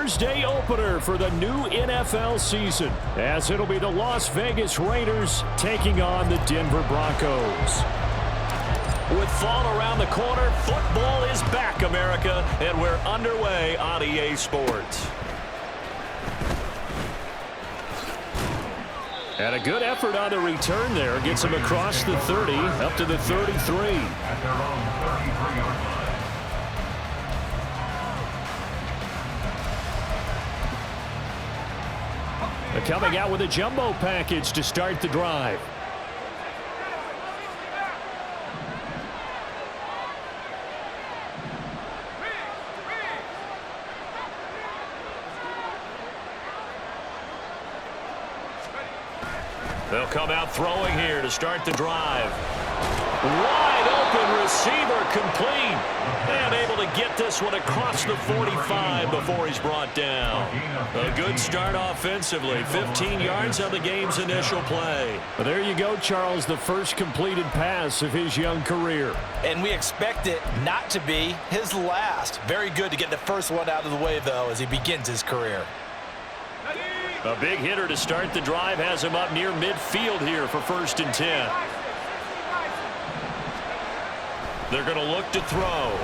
Thursday opener for the new NFL season, as it'll be the Las Vegas Raiders taking on the Denver Broncos. With fall around the corner, football is back, America, and we're underway on EA Sports. And a good effort on the return there. Gets him across the 30, up to the 33. At their own 33-yard line. Coming out with a jumbo package to start the drive. They'll come out throwing here to start the drive. Wide open receiver, complete. And able to get this one across the 45 before he's brought down. A good start offensively. 15 yards on the game's initial play. Well, there you go, Charles, the first completed pass of his young career. And we expect it not to be his last. Very good to get the first one out of the way, though, as he begins his career. A big hitter to start the drive has him up near midfield here for 1st and 10. They're going to look to throw.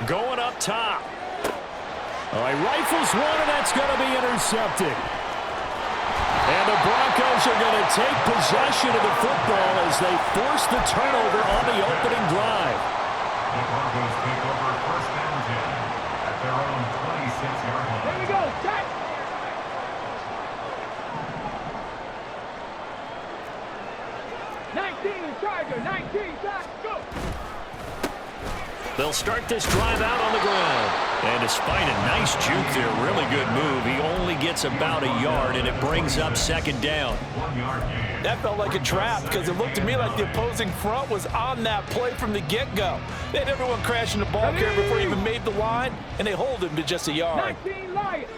Going up top. All right, rifles one, and that's going to be intercepted. And the Broncos are going to take possession of the football as they force the turnover on the opening drive. The Broncos take over 1st and 10 at their own 26-yard line. There we go. Check. 19, Charger, 19, back, go! They'll start this drive out on the ground. And despite a nice juke there, really good move, he only gets about a yard, and it brings up 2nd down. 1-yard gain. That felt like a trap because it looked to me like the opposing front was on that play from the get-go. They had everyone crashing the ball carrier before he even made the line, and they hold him to just a yard. 19, Lions.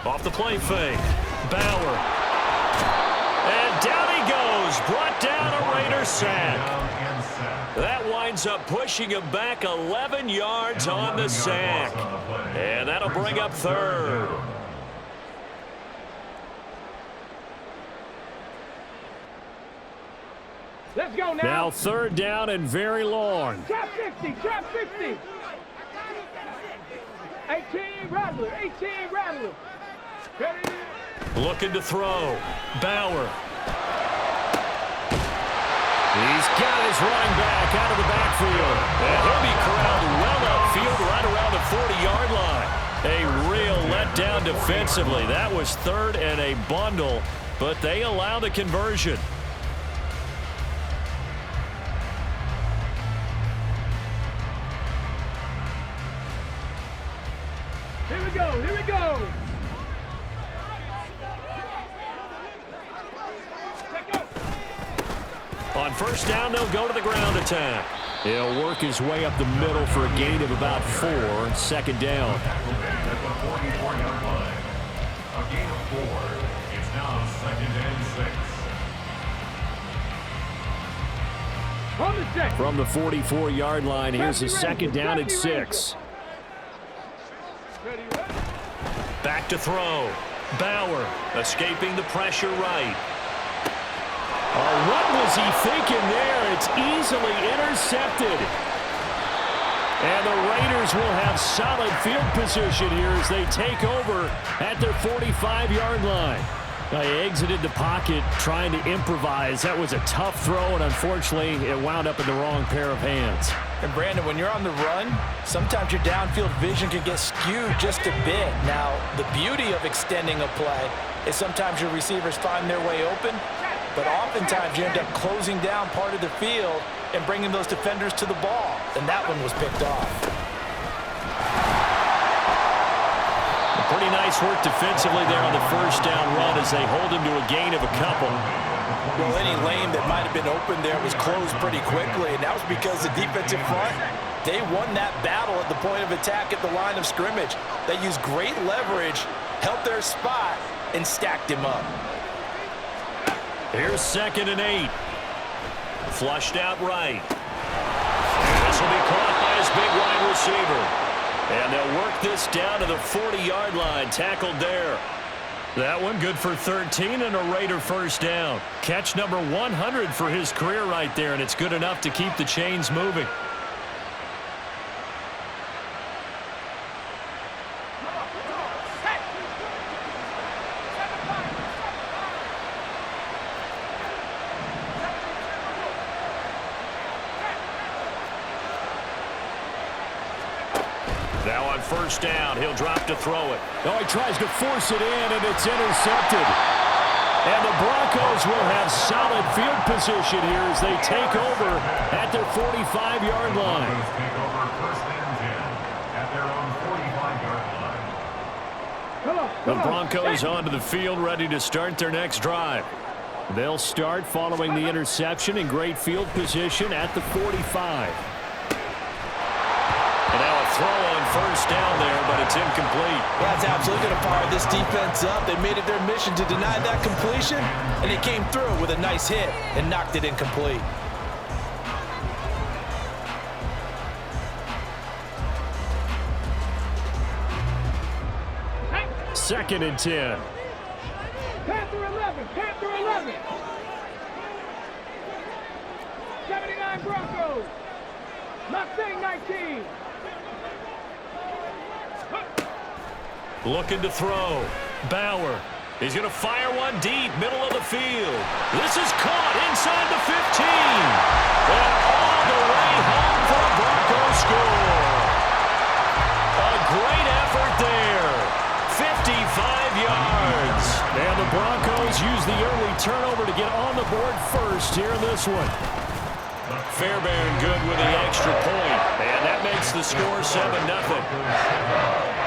Off the play fake. Bauer. And down he goes. Brought down a Raider sack. That winds up pushing him back 11 yards on the sack. And that'll bring up 3rd. Let's go now. Now 3rd down and very long. Trap 60, trap 60. 18, Rattler, 18, Rattler. Ready? Looking to throw. Bauer. He's got his running back out of the backfield. And he'll be corralled well upfield right around the 40-yard line. A real letdown defensively. That was 3rd and a bundle, but they allow the conversion. Here we go, here we go. On 1st down, they'll go to the ground attack. He'll work his way up the middle for a gain of about 4. 2nd down. At the 44-yard line. A gain of 4. It's now 2nd and 6. From the 44-yard line, here's a 2nd down and 6. Back to throw. Bauer escaping the pressure right. Oh, what was he thinking there? It's easily intercepted. And the Raiders will have solid field position here as they take over at their 45-yard line. They exited the pocket trying to improvise. That was a tough throw, and unfortunately, it wound up in the wrong pair of hands. And Brandon, when you're on the run, sometimes your downfield vision can get skewed just a bit. Now, the beauty of extending a play is sometimes your receivers find their way open, but oftentimes you end up closing down part of the field and bringing those defenders to the ball. And that one was picked off. Pretty nice work defensively there on the 1st down run as they hold him to a gain of a couple. Well, any lane that might have been open there was closed pretty quickly, and that was because the defensive front, they won that battle at the point of attack at the line of scrimmage. They used great leverage, held their spot, and stacked him up. Here's 2nd and 8. Flushed out right. And this will be caught by his big wide receiver. And they'll work this down to the 40-yard line. Tackled there. That one good for 13 and a Raider first down. Catch number 100 for his career right there, and it's good enough to keep the chains moving. Now on first down, he'll drop to throw it. Oh, he tries to force it in, and it's intercepted. And the Broncos will have solid field position here as they take over at their 45-yard line. Take over first and 10 at their own 45-yard line. The Broncos onto the field, ready to start their next drive. They'll start following the interception in great field position at the 45. And now a throw on first down there, but it's incomplete. That's absolutely going to fire this defense up. They made it their mission to deny that completion, and they came through with a nice hit and knocked it incomplete. Second and 10. Panther 11, Panther 11. 79 Broncos. Mustang 19. Looking to throw. Bauer. He's going to fire one deep, middle of the field. This is caught inside the 15. And all the way home for a Broncos score. A great effort there. 55 yards. And the Broncos use the early turnover to get on the board first here in this one. Fairbairn good with the extra point. And that makes the score 7-0.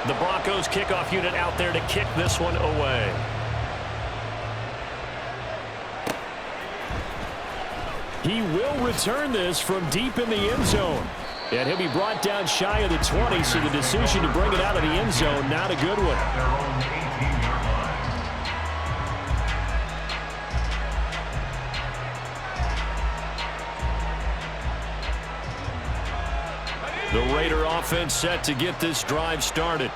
The Broncos kickoff unit out there to kick this one away. He will return this from deep in the end zone. And he'll be brought down shy of the 20, so the decision to bring it out of the end zone, not a good one. Their own 18-yard line. The Raider offense set to get this drive started.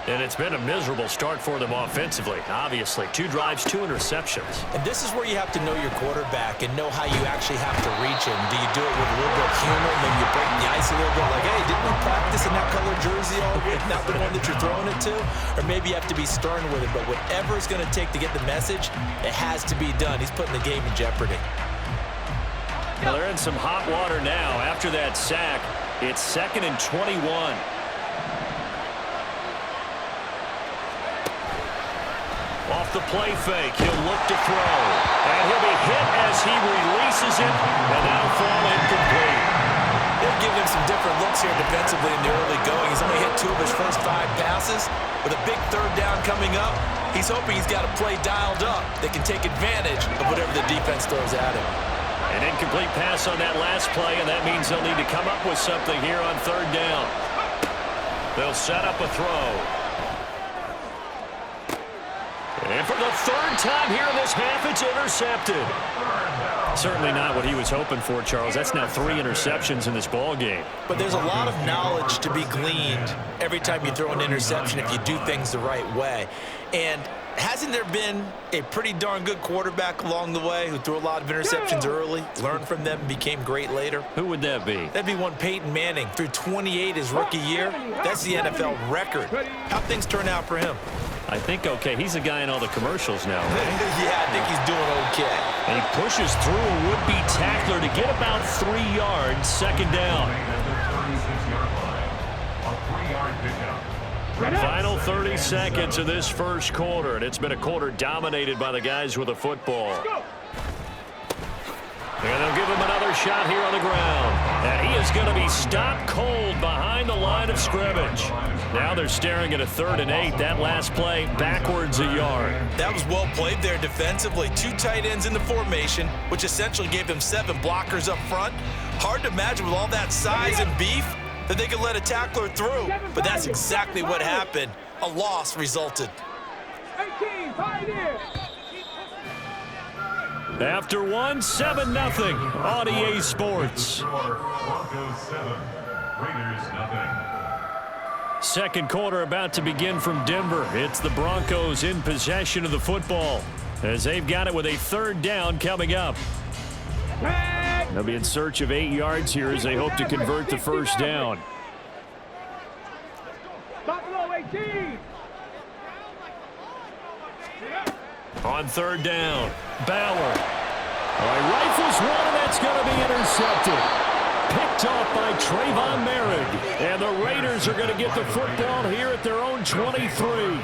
And it's been a miserable start for them offensively. Obviously, 2 drives, 2 interceptions. And this is where you have to know your quarterback and know how you actually have to reach him. Do you do it with a little bit of humor? Maybe you break the ice a little bit like, hey, didn't we practice in that color jersey all week, not the one that you're throwing it to? Or maybe you have to be stern with it. But whatever it's going to take to get the message, it has to be done. He's putting the game in jeopardy. Well, they're in some hot water now. After that sack, it's 2nd and 21. Off the play fake, he'll look to throw. And he'll be hit as he releases it, and that'll fall incomplete. They've given him some different looks here defensively in the early going. He's only hit 2 of his first 5 passes. With a big third down coming up, he's hoping he's got a play dialed up that can take advantage of whatever the defense throws at him. An incomplete pass on that last play, and that means they'll need to come up with something here on third down. They'll set up a throw. And for the 3rd time here in this half, it's intercepted. Certainly not what he was hoping for, Charles. That's now 3 interceptions in this ball game. But there's a lot of knowledge to be gleaned every time you throw an interception if you do things the right way. And hasn't there been a pretty darn good quarterback along the way who threw a lot of interceptions early, learned from them, and became great later? Who would that be? That'd be one Peyton Manning. Threw 28 his rookie year. That's the NFL record. How'd things turn out for him? I think okay. He's a guy in all the commercials now, right? Yeah, I think he's doing okay. And he pushes through a would-be tackler to get about 3 yards, 2nd down. Final 30 seconds of this first quarter, and it's been a quarter dominated by the guys with the football. And they'll give him another shot here on the ground. And he is going to be stopped cold behind the line of scrimmage. Now they're staring at a 3rd and 8. That last play backwards a yard. That was well played there defensively. 2 tight ends in the formation, which essentially gave them 7 blockers up front. Hard to imagine with all that size and beef that they could let a tackler through. But that's exactly what happened. A loss resulted. 18, Pioneer. After one, 7-0 on EA Sports. Broncos 7, Raiders nothing. Second quarter about to begin from Denver. It's the Broncos in possession of the football as they've got it with a third down coming up. They'll be in search of 8 yards here as they hope to convert the first down. Buffalo 18. On third down, Bauer. All right, rifles one, and that's going to be intercepted. Picked off by Trayvon Merrick. And the Raiders are going to get the football here at their own 23.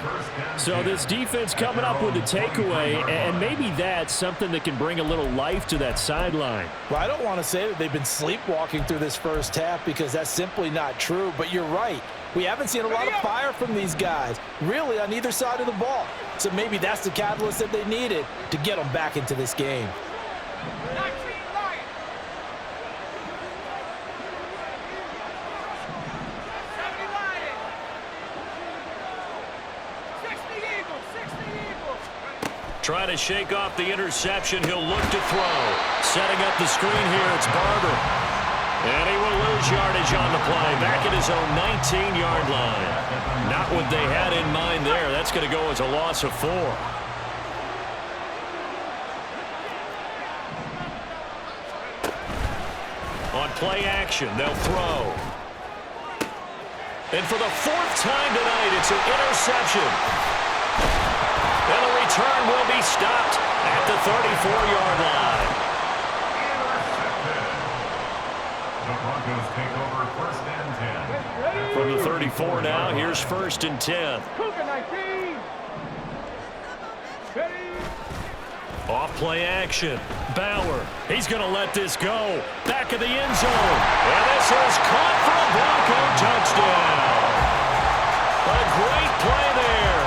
So this defense coming up with a takeaway, and maybe that's something that can bring a little life to that sideline. Well, I don't want to say that they've been sleepwalking through this first half because that's simply not true, but you're right. We haven't seen a lot of fire from these guys, really, on either side of the ball. So maybe that's the catalyst that they needed to get them back into this game. Trying to shake off the interception. He'll look to throw. Setting up the screen here, it's Barber. And he will lose yardage on the play. Back at his own 19-yard line. Not what they had in mind there. That's going to go as a loss of 4. On play action, they'll throw. And for the 4th time tonight, it's an interception. And the return will be stopped at the 34-yard line. The Broncos take over 1st and 10. From the 34 now, here's 1st and 10. Off play action. Bauer. He's going to let this go. Back of the end zone. And this is caught for a Bronco touchdown. A great play there.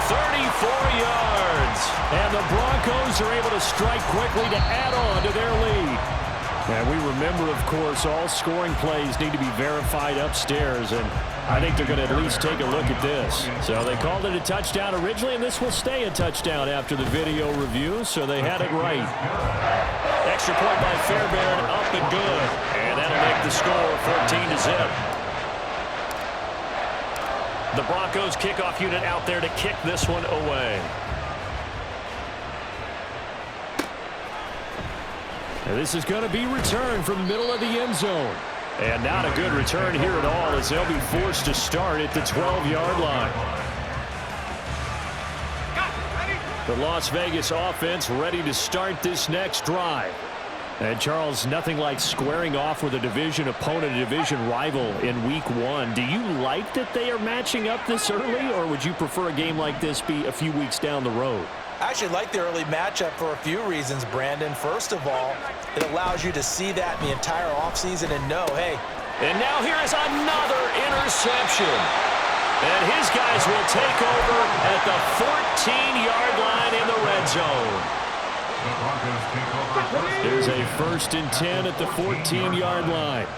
34 yards. And the Broncos are able to strike quickly to add on to their lead. And we remember, of course, all scoring plays need to be verified upstairs, and I think they're going to at least take a look at this. So they called it a touchdown originally, and this will stay a touchdown after the video review, so they had it right. Extra point by Fairbairn, up and good. And that'll make the score 14-0. The Broncos kickoff unit out there to kick this one away. And this is going to be returned from the middle of the end zone. And not a good return here at all as they'll be forced to start at the 12-yard line. The Las Vegas offense ready to start this next drive. And Charles, nothing like squaring off with a division opponent, a division rival in week 1. Do you like that they are matching up this early, or would you prefer a game like this be a few weeks down the road? I actually like the early matchup for a few reasons, Brandon. First of all, it allows you to see that in the entire offseason and know, hey. And now here is another interception. And his guys will take over at the 14-yard line in the red zone. There's a 1st and 10 at the 14-yard line.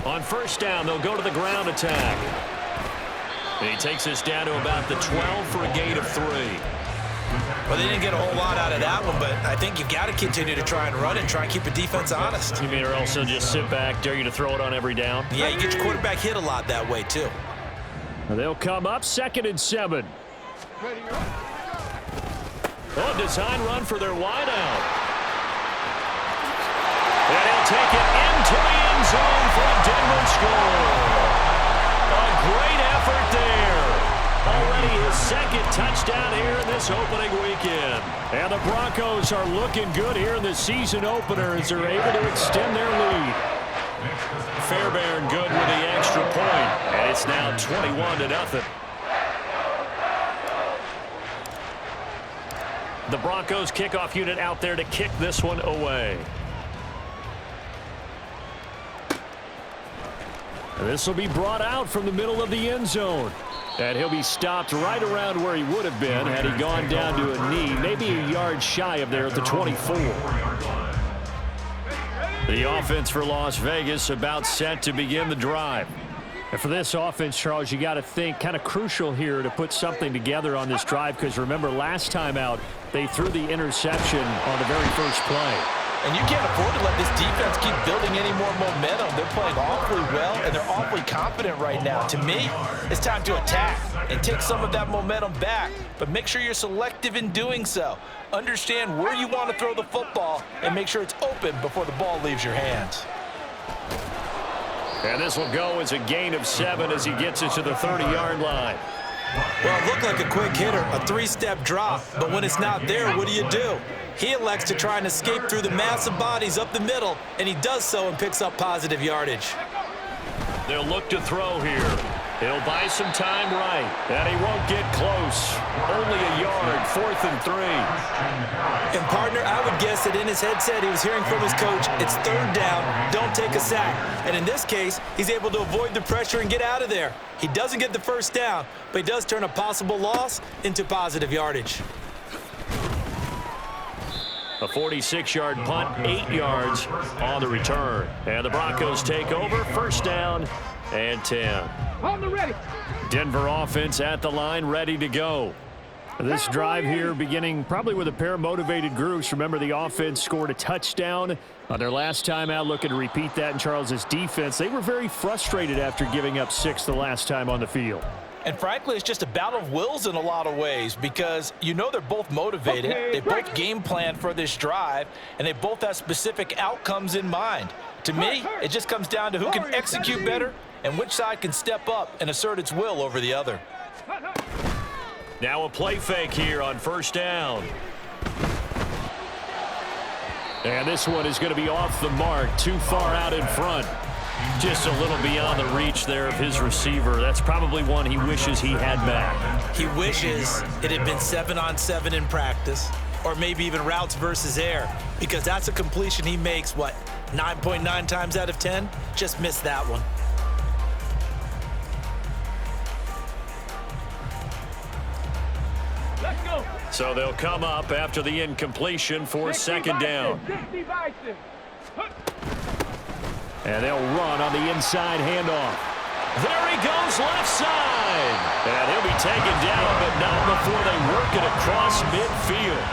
On first down, they'll go to the ground attack. And he takes us down to about the 12 for a gain of 3. Well, they didn't get a whole lot out of that one, but I think you've got to continue to try and run it, try and keep the defense honest. You mean or also just sit back, dare you to throw it on every down? Yeah, you get your quarterback hit a lot that way, too. They'll come up 2nd and 7. Oh, design run for their wideout. And he'll take it into the end zone for a Denver score. A great effort there. Already his 2nd touchdown here in this opening weekend. And the Broncos are looking good here in the season opener as they're able to extend their lead. Fairbairn good with the extra point. And it's now 21-0. The Broncos kickoff unit out there to kick this one away. And this will be brought out from the middle of the end zone. And he'll be stopped right around where he would have been had he gone down to a knee, maybe a yard shy of there at the 24. The offense for Las Vegas about set to begin the drive. And for this offense, Charles, you got to think kind of crucial here to put something together on this drive, because remember last time out, they threw the interception on the very first play. And you can't afford to let this defense keep building any more momentum. They're playing awfully well, and they're awfully confident right now. To me, it's time to attack and take some of that momentum back, but make sure you're selective in doing so. Understand where you want to throw the football and make sure it's open before the ball leaves your hands. And this will go as a gain of 7 as he gets it to the 30-yard line. Well, it looked like a quick hitter, a 3-step drop, but when it's not there, what do? He elects to try and escape through the massive bodies up the middle, and he does so and picks up positive yardage. They'll look to throw here. He'll buy some time right, and he won't get close. Only a yard, 4th and 3. And, partner, I would guess that in his headset he was hearing from his coach, it's 3rd down, don't take a sack. And in this case, he's able to avoid the pressure and get out of there. He doesn't get the 1st down, but he does turn a possible loss into positive yardage. A 46-yard punt, 8 yards on the return. And the Broncos take over, 1st down and 10. On the ready. Denver offense at the line, ready to go. This drive here beginning probably with a pair of motivated groups. Remember, the offense scored a touchdown on their last time out. Looking to repeat that in Charles's defense. They were very frustrated after giving up 6 the last time on the field. And frankly, it's just a battle of wills in a lot of ways because you know they're both motivated. They both game plan for this drive, and they both have specific outcomes in mind. To me, it just comes down to who can execute better and which side can step up and assert its will over the other. Now a play fake here on 1st down. And this one is going to be off the mark, too far out in front. Just a little beyond the reach there of his receiver. That's probably one he wishes he had back. He wishes it had been 7-on-7 in practice, or maybe even routes versus air, because that's a completion he makes, 9.9 times out of 10? Just missed that one. Let's go. So they'll come up after the incompletion for 2nd down. And they'll run on the inside handoff. There he goes, left side. And he'll be taken down, but not before they work it across midfield.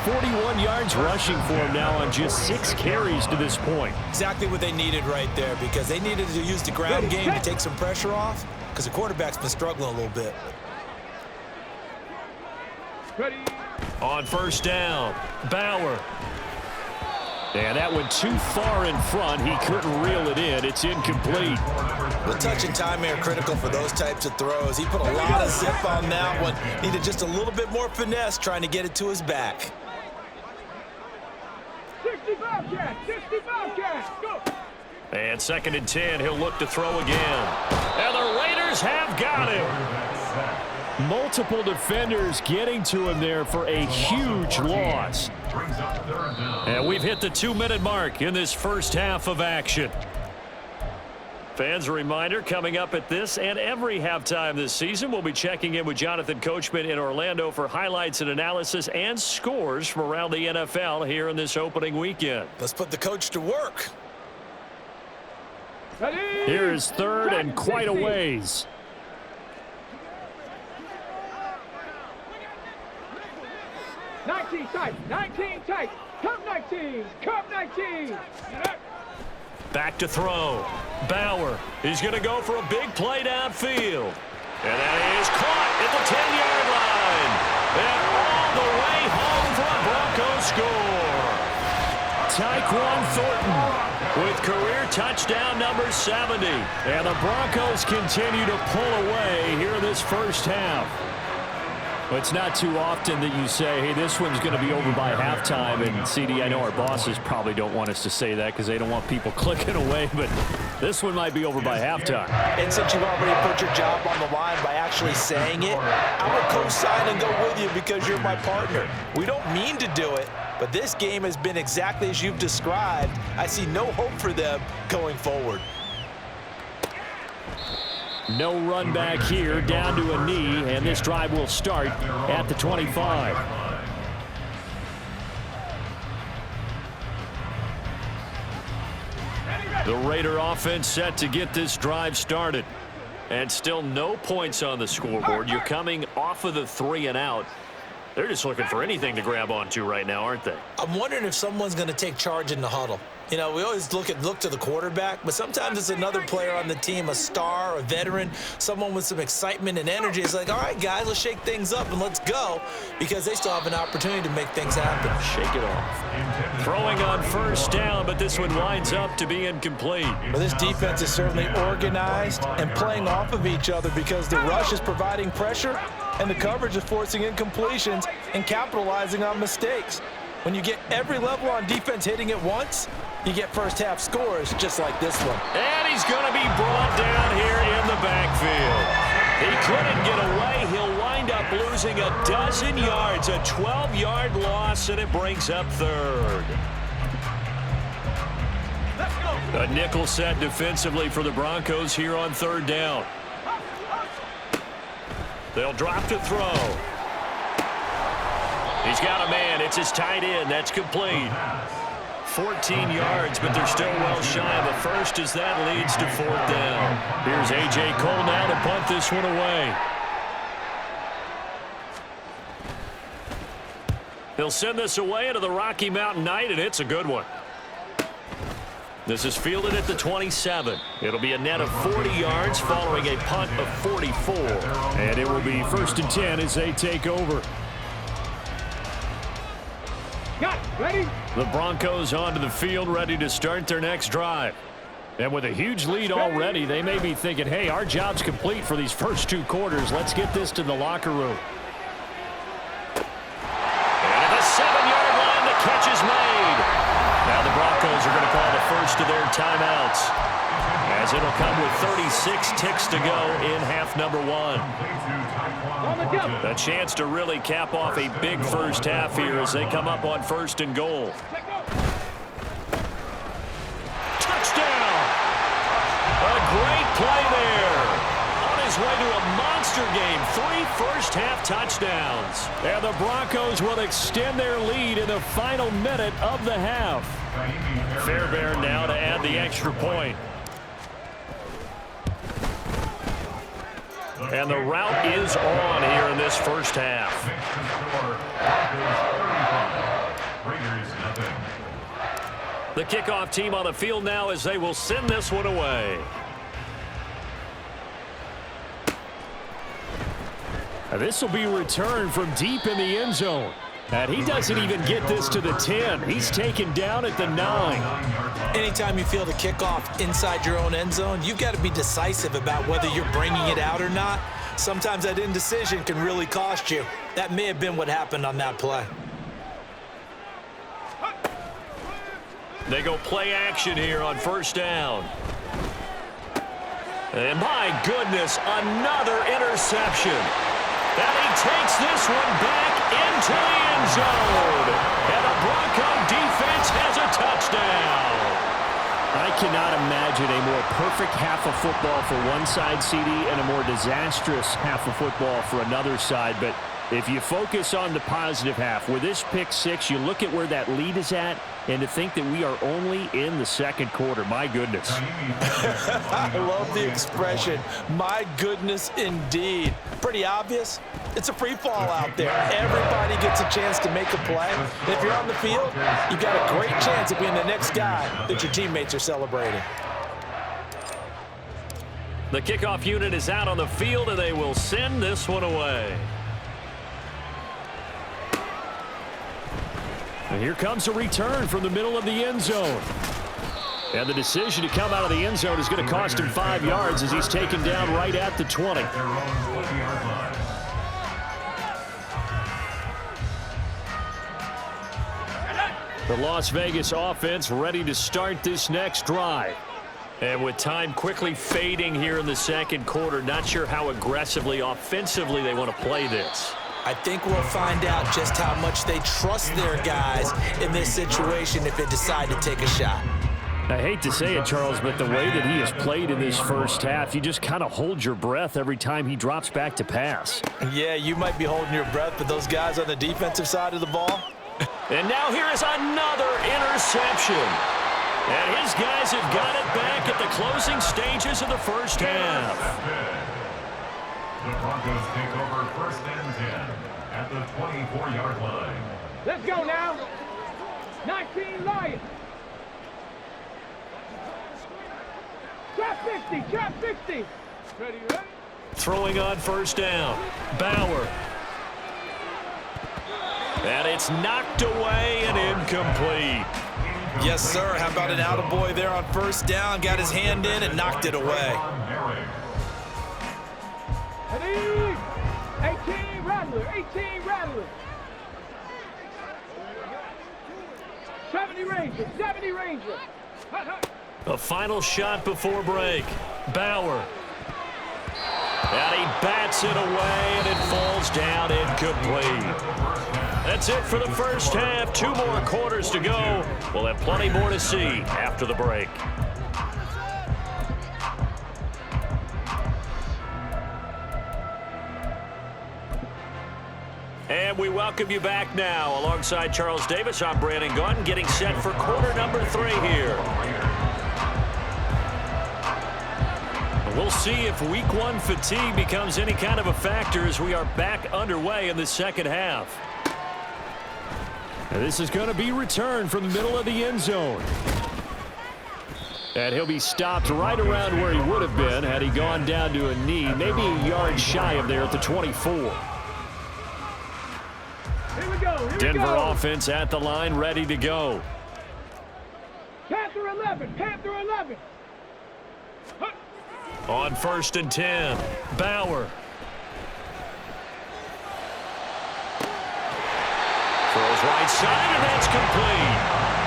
41 yards rushing for him now on just 6 carries to this point. Exactly what they needed right there, because they needed to use the ground game to take some pressure off, because the quarterback's been struggling a little bit. Ready. On 1st down, Bauer. And that went too far in front. He couldn't reel it in. It's incomplete. The touch and time are critical for those types of throws. He put a lot of zip on that one. Needed just a little bit more finesse trying to get it to his back. 65 catch, 65 catch, go. And 2nd and 10, he'll look to throw again. And the Raiders have got him. Multiple defenders getting to him there for a huge loss. And we've hit the 2-minute mark in this 1st half of action. Fans, a reminder, coming up at this and every halftime this season, we'll be checking in with Jonathan Coachman in Orlando for highlights and analysis and scores from around the NFL here in this opening weekend. Let's put the coach to work. Ready. Here is 3rd and quite a ways. Tight, 19 tight, come 19, come 19. Back to throw. Bauer is going to go for a big play downfield. And that is caught at the 10-yard line. And all the way home for a Broncos score. Tyquan Thornton With career touchdown number 70. And the Broncos continue to pull away here in this 1st half. Well, it's not too often that you say, hey, this one's going to be over by halftime. And, CD, I know our bosses probably don't want us to say that because they don't want people clicking away. But this one might be over by halftime. And since you've already put your job on the line by actually saying it, I will co-sign and go with you because you're my partner. We don't mean to do it, but this game has been exactly as you've described. I see no hope for them going forward. No run back here, down to a knee, and this drive will start at the 25. The Raider offense set to get this drive started. And still no points on the scoreboard. You're coming off of the 3 and out. They're just looking for anything to grab onto right now, aren't they? I'm wondering if someone's going to take charge in the huddle. You know, we always look to the quarterback, but sometimes it's another player on the team, a star, a veteran, someone with some excitement and energy. It's like, all right, guys, let's shake things up and let's go, because they still have an opportunity to make things happen. Shake it off. Throwing on first down, but this one winds up to be incomplete. Well, this defense is certainly organized and playing off of each other, because the rush is providing pressure and the coverage is forcing incompletions and capitalizing on mistakes. When you get every level on defense hitting at once, you get first half scores just like this one. And he's going to be brought down here in the backfield. He couldn't get away. He'll wind up losing a dozen yards, a 12-yard loss, and it brings up third. A nickel set defensively for the Broncos here on third down. They'll drop to throw. He's got a man. It's his tight end. That's complete. 14 yards, but they're still well shy of a first as that leads to fourth down. Here's A.J. Cole now to punt this one away. He'll send this away into the Rocky Mountain Night, and it's a good one. This is fielded at the 27. It'll be a net of 40 yards following a punt of 44. And it will be 1st and 10 as they take over. Got ready? The Broncos onto the field, ready to start their next drive. And with a huge lead already, they may be thinking, hey, our job's complete for these first 2 quarters. Let's get this to the locker room. And at the 7-yard line, the catch is made. Now the Broncos are going to call the first of their timeouts, as it'll come with 36 ticks to go in half number 1. A chance to really cap off a big first half here as they come up on 1st and goal. Touchdown! A great play there. On his way to a monster game, 3 first-half touchdowns. And the Broncos will extend their lead in the final minute of the half. Fairbairn now to add the extra point. And the route is on here in this first half. The kickoff team on the field now as they will send this one away. This will be returned from deep in the end zone. And he doesn't even get this to the 10. He's taken down at the 9. Anytime you feel the kickoff inside your own end zone, you've got to be decisive about whether you're bringing it out or not. Sometimes that indecision can really cost you. That may have been what happened on that play. They go play action here on first down. And my goodness, another interception. And he takes this one back into the end zone. And the Bronco defense has a touchdown. I cannot imagine a more perfect half of football for one side, CD, and a more disastrous half of football for another side. But if you focus on the positive half, with this pick 6, you look at where that lead is at, and to think that we are only in the 2nd quarter. My goodness. I love the expression, my goodness indeed. Pretty obvious. It's a free fall out there. Everybody gets a chance to make a play. And if you're on the field, you've got a great chance of being the next guy that your teammates are celebrating. The kickoff unit is out on the field, and they will send this one away. And here comes a return from the middle of the end zone. And the decision to come out of the end zone is going to cost him 5 yards as he's taken down right at the 20. The Las Vegas offense ready to start this next drive. And with time quickly fading here in the 2nd quarter, not sure how aggressively, offensively they want to play this. I think we'll find out just how much they trust their guys in this situation if they decide to take a shot. I hate to say it, Charles, but the way that he has played in this first half, you just kind of hold your breath every time he drops back to pass. Yeah, you might be holding your breath, but those guys on the defensive side of the ball. And now here is another interception. And his guys have got it back at the closing stages of the first half. The Broncos take over 1st and 10 at the 24-yard line. Let's go now. 19 Lions. Trap 60, trap 60. Ready, ready? Throwing on first down. Bauer. And it's knocked away and incomplete. Yes, sir. How about an attaboy there on first down? Got his hand in and knocked it away. Ready? 18 Rattler, 18 Rattler. 70 Ranger, 70 Ranger. Hut, hut. A final shot before break. Bauer. And he bats it away, and it falls down incomplete. That's it for the first half. 2 more quarters to go. We'll have plenty more to see after the break. And we welcome you back now. Alongside Charles Davis, I'm Brandon Gaudin, getting set for quarter number 3 here. We'll see if week 1 fatigue becomes any kind of a factor as we are back underway in the second half. And this is going to be returned from the middle of the end zone. And he'll be stopped right around where he would have been had he gone down to a knee, maybe a yard shy of there at the 24. Here we go, here Denver we go. offense at the line, ready to go. Panther 11, Panther 11. Hut. On first and 10, Bauer. Throws right side, and that's complete.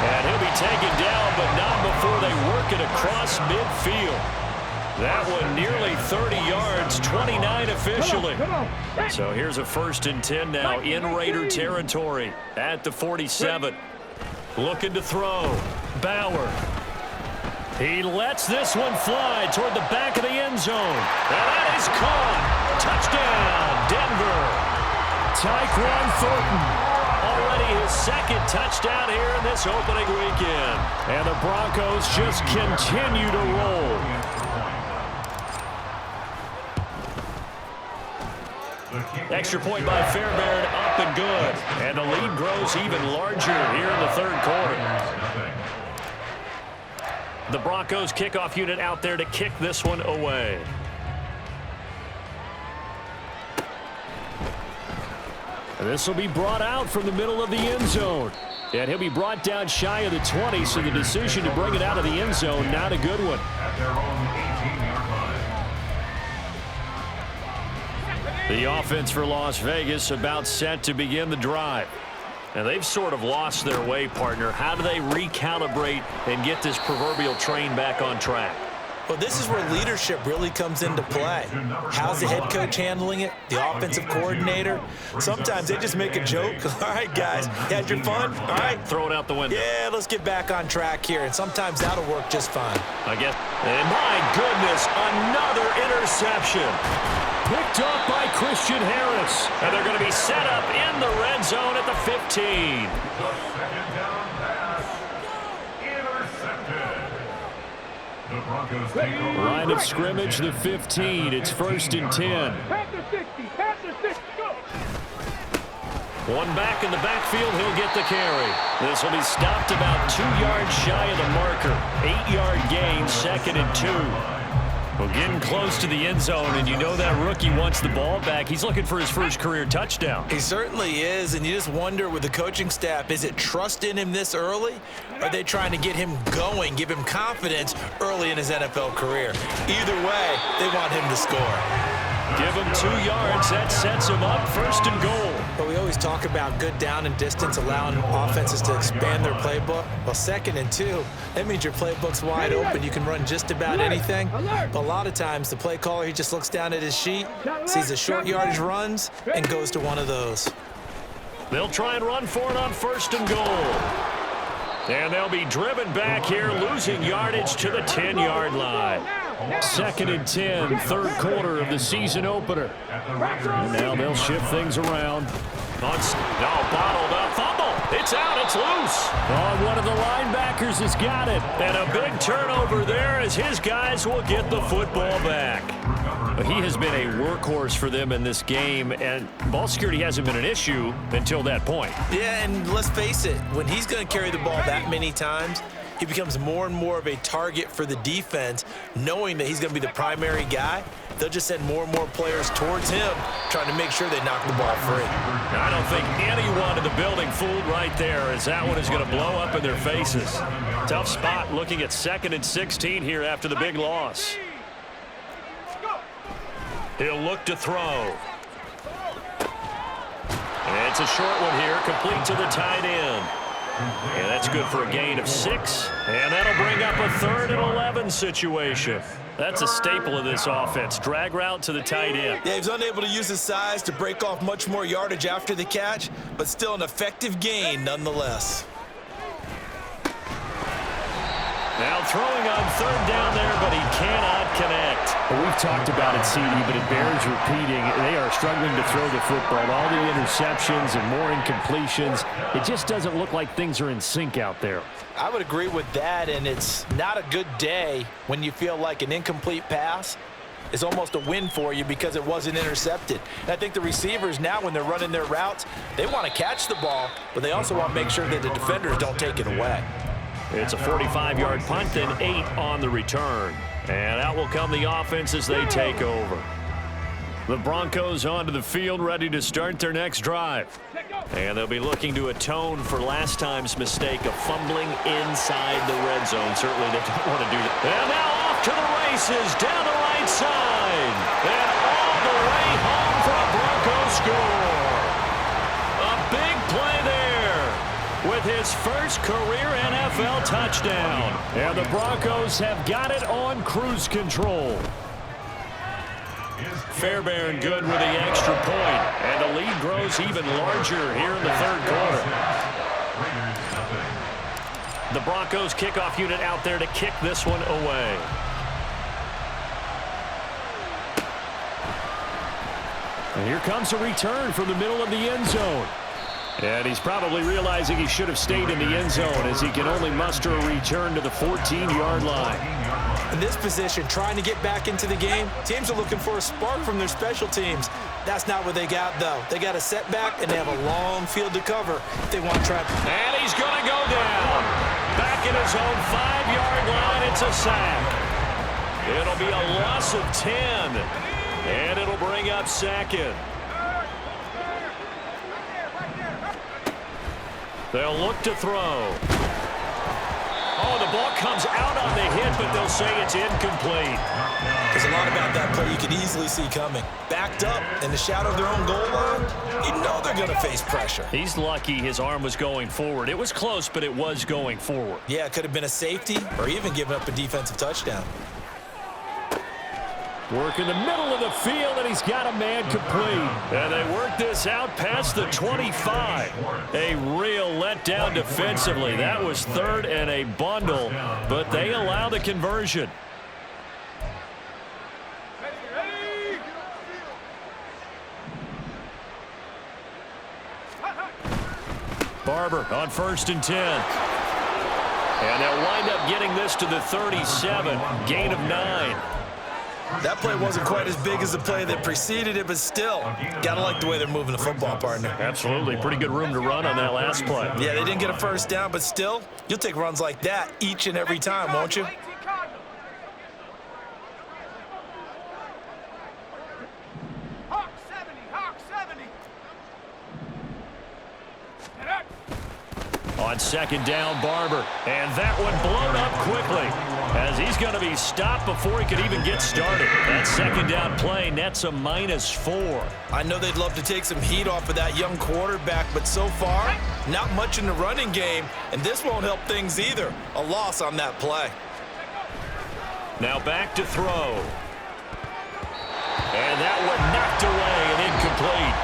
And he'll be taken down, but not before they work it across midfield. That one nearly 30 yards, 29 officially. Come on. So here's a first and 10 now in Raider territory at the 47. Looking to throw. Bauer. He lets this one fly toward the back of the end zone. And that is caught. Touchdown, Denver. Tyquan Thornton. Already his second touchdown here in this opening weekend. And the Broncos just continue to roll. Extra point by Fairbairn, up and good. And the lead grows even larger here in the third quarter. The Broncos kickoff unit out there to kick this one away. And this will be brought out from the middle of the end zone. And he'll be brought down shy of the 20, so the decision to bring it out of the end zone, not a good one. At their own 18-yard line. The offense for Las Vegas about set to begin the drive. And they've sort of lost their way, partner. How do they recalibrate and get this proverbial train back on track? Well, this is where leadership really comes into play. How's the head coach handling it? The offensive coordinator? Sometimes they just make a joke. All right, guys, you had your fun? All right. Throw it out the window. Yeah, let's get back on track here. And sometimes that'll work just fine. I guess. And my goodness, another interception. Picked up by Christian Harris. And they're going to be set up in the red zone at the 15. The second down pass. Intercepted. The Broncos take over. Line of scrimmage, the 15. It's first and 10. Panther 60, Panther 60, go. One back in the backfield, he'll get the carry. This will be stopped about 2 yards shy of the marker. 8-yard gain, second and 2. Well, getting close to the end zone, and you know that rookie wants the ball back. He's looking for his first career touchdown. He certainly is, and you just wonder with the coaching staff, is it trust in him this early? Or are they trying to get him going, give him confidence early in his NFL career? Either way, they want him to score. Give him 2 yards. That sets him up first and goal. But we always talk about good down and distance, allowing offenses to expand their playbook. Well, second and 2, that means your playbook's wide open. You can run just about anything. But a lot of times, the play caller, he just looks down at his sheet, sees the short yardage runs, and goes to one of those. They'll try and run for it on first and goal. And they'll be driven back here, losing yardage to the 10-yard line. Second and 10, third quarter of the season opener. And now they'll shift things around. Bottled up, fumble. It's out, it's loose. Oh, one of the linebackers has got it. And a big turnover there as his guys will get the football back. He has been a workhorse for them in this game, and ball security hasn't been an issue until that point. Yeah, and let's face it, when he's going to carry the ball that many times, he becomes more and more of a target for the defense, knowing that he's going to be the primary guy. They'll just send more and more players towards him, trying to make sure they knock the ball free. I don't think anyone in the building fooled right there, as that one is going to blow up in their faces. Tough spot looking at 2nd and 16 here after the big loss. He'll look to throw. And it's a short one here, complete to the tight end. And that's good for a gain of 6. And that'll bring up a 3rd and 11 situation. That's a staple of this offense. Drag route to the tight end. Yeah, he's unable to use his size to break off much more yardage after the catch, but still an effective gain nonetheless. Now throwing on 3rd down there, but he cannot connect. Well, we've talked about it, CD, but it bears repeating. They are struggling to throw the football. All the interceptions and more incompletions. It just doesn't look like things are in sync out there. I would agree with that, and it's not a good day when you feel like an incomplete pass is almost a win for you because it wasn't intercepted. And I think the receivers now, when they're running their routes, they want to catch the ball, but they also want to make sure that the defenders don't take it away. It's a 45-yard punt, then 8 on the return. And out will come the offense as they take over. The Broncos onto the field, ready to start their next drive. And they'll be looking to atone for last time's mistake of fumbling inside the red zone. Certainly they don't want to do that. And now off to the races, down the right side. And all the way home for a Broncos score. A big play there with his first career NFL touchdown. And the Broncos have got it on cruise control. Fairbairn good with the extra point, and the lead grows even larger here in the 3rd quarter. The Broncos kickoff unit out there to kick this one away. And here comes a return from the middle of the end zone. And he's probably realizing he should have stayed in the end zone as he can only muster a return to the 14-yard line. In this position, trying to get back into the game, teams are looking for a spark from their special teams. That's not what they got, though. They got a setback, and they have a long field to cover if they want to try. And he's going to go down. Back in his own 5-yard line, it's a sack. It'll be a loss of 10, and it'll bring up 2nd. They'll look to throw. Oh, the ball comes out on the hit, but they'll say it's incomplete. There's a lot about that play you could easily see coming. Backed up in the shadow of their own goal line, you know they're going to face pressure. He's lucky his arm was going forward. It was close, but it was going forward. Yeah, it could have been a safety or even given up a defensive touchdown. Work in the middle of the field, and he's got a man complete. And they work this out past the 25. A real letdown defensively. That was 3rd and a bundle, but they allow the conversion. Barber on 1st and 10. And they'll wind up getting this to the 37. Gain of 9. That play wasn't quite as big as the play that preceded it, but still, got to like the way they're moving the football, partner. Absolutely. Pretty good room to run on that last play. Yeah, they didn't get a first down, but still, you'll take runs like that each and every time, won't you? On 2nd down, Barber. And that one blown up quickly as he's going to be stopped before he could even get started. That 2nd down play nets a -4. I know they'd love to take some heat off of that young quarterback, but so far, not much in the running game, and this won't help things either. A loss on that play. Now back to throw. And that one knocked away and incomplete.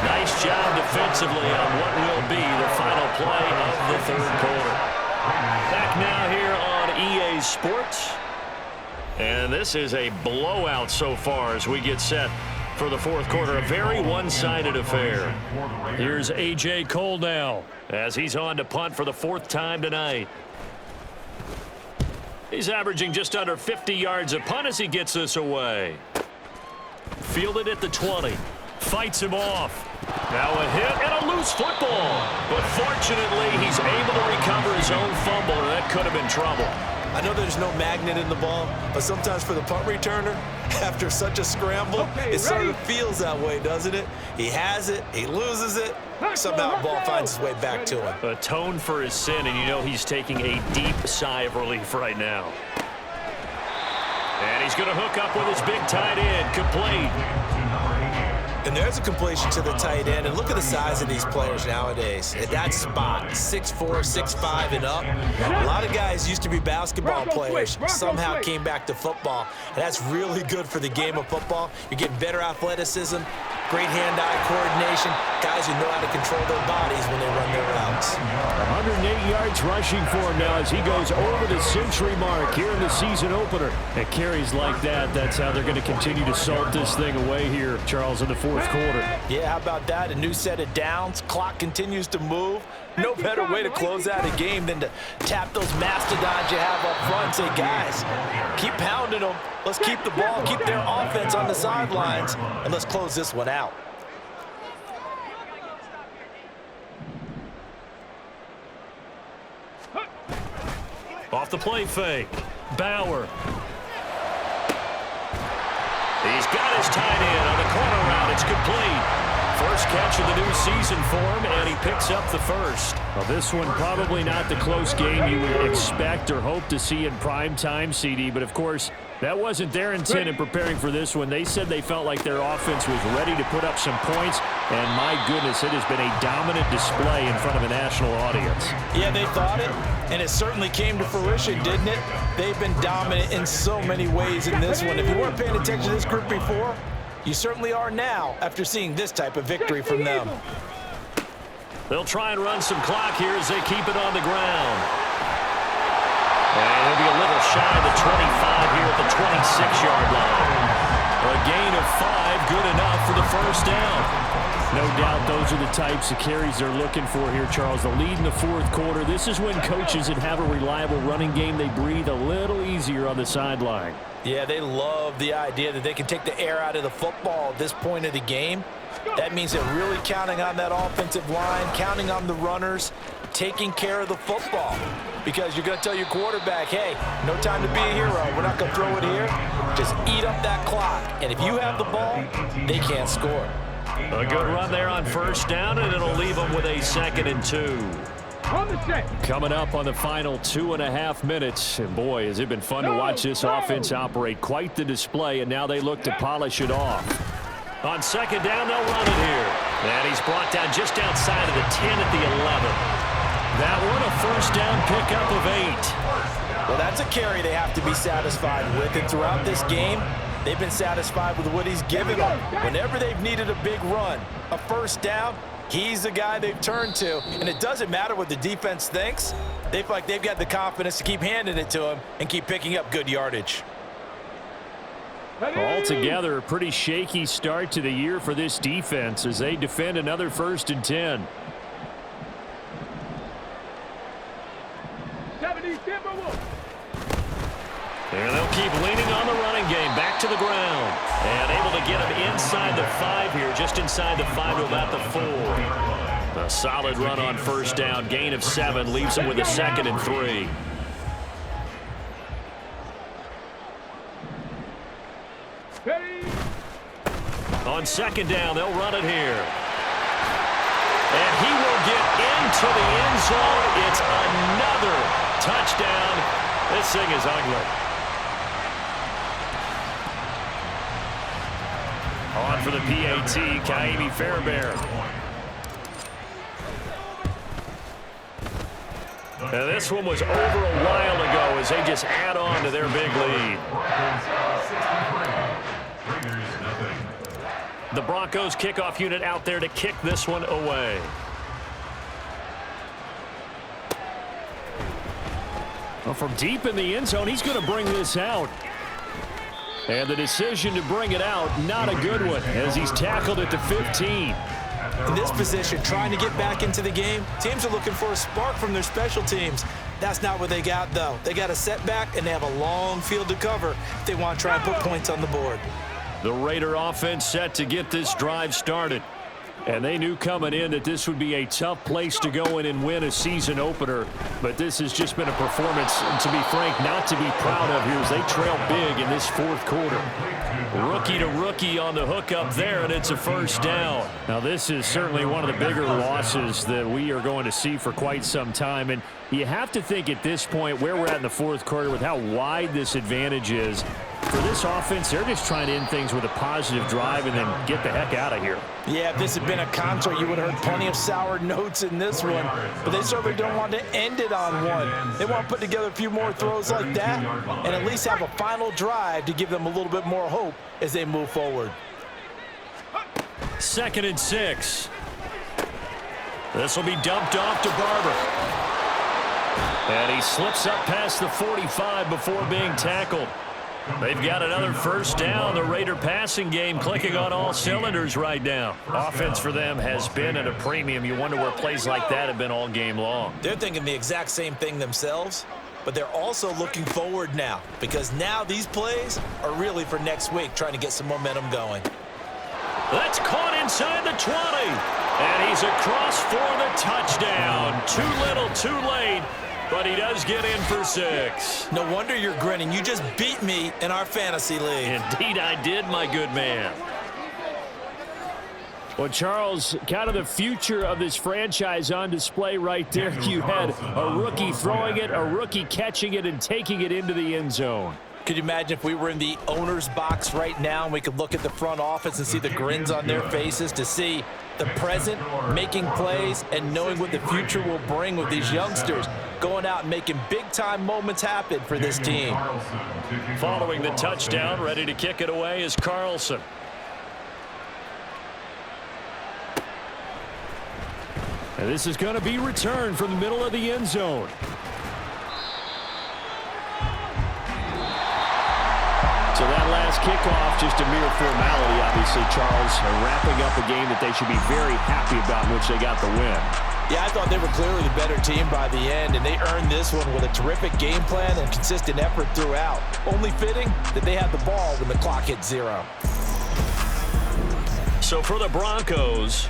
Nice job defensively on what will be the final play of the 3rd quarter. Back now here on EA Sports. And this is a blowout so far as we get set for the 4th quarter. A very one-sided affair. Here's A.J. Cole now as he's on to punt for the 4th time tonight. He's averaging just under 50 yards a punt as he gets this away. Fielded at the 20. Fights him off. Now a hit and a loose football. But fortunately, he's able to recover his own fumble, and that could have been trouble. I know there's no magnet in the ball, but sometimes for the punt returner, after such a scramble, it sort of feels that way, doesn't it? He has it, he loses it, somehow the ball finds its way back to him. Atone for his sin, and you know he's taking a deep sigh of relief right now. And he's going to hook up with his big tight end, complete. And there's a completion to the tight end. And look at the size of these players nowadays. At that spot, 6'4", 6'5", and up. A lot of guys used to be basketball players, somehow came back to football. And that's really good for the game of football. You're getting better athleticism, great hand-eye coordination, guys who know how to control their bodies when they run their routes. 108 yards rushing for him now as he goes over the century mark here in the season opener. And carries like that, that's how they're going to continue to salt this thing away here, Charles, in the fourth quarter. Yeah, how about that? A new set of downs. Clock continues to move. No better way to close out a game than to tap those mastodons you have up front and say, guys, keep pounding them. Let's keep the ball, keep their offense on the sidelines, and let's close this one out. Off the play fake. Bauer. He's got his tight end on the corner route. It's complete. First catch of the new season for him, and he picks up the first. Well, this one probably not the close game you would expect or hope to see in prime time, CD, but of course, that wasn't their intent in preparing for this one. They said they felt like their offense was ready to put up some points, and my goodness, it has been a dominant display in front of a national audience. Yeah, they thought it, and it certainly came to fruition, didn't it? They've been dominant in so many ways in this one. If you weren't paying attention to this group before, you certainly are now after seeing this type of victory from them. They'll try and run some clock here as they keep it on the ground. And they'll be a little shy of the 25 here at the 26-yard line. A gain of 5, good enough for the first down. No doubt those are the types of carries they're looking for here, Charles. The lead in the fourth quarter. This is when coaches that have a reliable running game, they breathe a little easier on the sideline. Yeah, they love the idea that they can take the air out of the football at this point of the game. That means they're really counting on that offensive line, counting on the runners, taking care of the football. Because you're going to tell your quarterback, hey, no time to be a hero. We're not going to throw it here. Just eat up that clock. And if you have the ball, they can't score. A good run there on first down, and it'll leave them with a 2nd and 2. Coming up on the final 2.5 minutes. And boy, has it been fun to watch this offense operate. Quite the display, and now they look to polish it off. On 2nd down, they'll run it here. And he's brought down just outside of the 10 at the 11. That one a first down pickup of 8. Well, that's a carry they have to be satisfied with. And throughout this game, they've been satisfied with what he's given them. Whenever they've needed a big run, a first down, he's the guy they've turned to. And it doesn't matter what the defense thinks. They feel like they've got the confidence to keep handing it to him and keep picking up good yardage. Altogether, a pretty shaky start to the year for this defense as they defend another 1st and 10. And they'll keep leaning on the running game. Back to the ground. And able to get him inside the 5 here. Just inside the 5 to about the 4. A solid run on first down. Gain of 7. Leaves him with a 2nd and 3. On 2nd down, they'll run it here. And he will get into the end zone. It's another touchdown. This thing is ugly. On for the PAT, Kaimi Fairbairn. Now this one was over a while ago as they just add on to their big lead. The Broncos kickoff unit out there to kick this one away. Well, from deep in the end zone, he's going to bring this out. And the decision to bring it out, not a good one, as he's tackled at the 15. In this position, trying to get back into the game, teams are looking for a spark from their special teams. That's not what they got, though. They got a setback, and they have a long field to cover if they want to try and put points on the board. The Raider offense set to get this drive started. And they knew coming in that this would be a tough place to go in and win a season opener. But this has just been a performance, to be frank, not to be proud of here as they trail big in this fourth quarter. Rookie to rookie on the hook up there, and it's a first down. Now, this is certainly one of the bigger losses that we are going to see for quite some time. And you have to think at this point where we're at in the fourth quarter with how wide this advantage is. For this offense, they're just trying to end things with a positive drive and then get the heck out of here. Yeah, if this had been a concert, you would have heard plenty of sour notes in this one. But they certainly don't want to end it on one. They want to put together a few more throws like that and at least have a final drive to give them a little bit more hope as they move forward. 2nd and 6. This will be dumped off to Barber. And he slips up past the 45 before being tackled. They've got another first down. The Raider passing game clicking on all cylinders right now. Offense for them has been at a premium. You wonder where plays like that have been all game long. They're thinking the exact same thing themselves, but they're also looking forward now because now these plays are really for next week, trying to get some momentum going. That's caught inside the 20. And he's across for the touchdown. Too little, too late. But he does get in for 6. No wonder you're grinning. You just beat me in our fantasy league. Indeed I did, my good man. Well, Charles, kind of the future of this franchise on display right there. You had a rookie throwing it, a rookie catching it, and taking it into the end zone. Could you imagine if we were in the owner's box right now and we could look at the front office and see the grins on their faces to see the present making plays and knowing what the future will bring with these youngsters going out and making big-time moments happen for this team. Following the touchdown, ready to kick it away is Carlson. And this is going to be returned from the middle of the end zone. So that last kickoff, just a mere formality, obviously, Charles, wrapping up a game that they should be very happy about in which they got the win. Yeah, I thought they were clearly the better team by the end, and they earned this one with a terrific game plan and consistent effort throughout. Only fitting that they had the ball when the clock hit 0. So for the Broncos,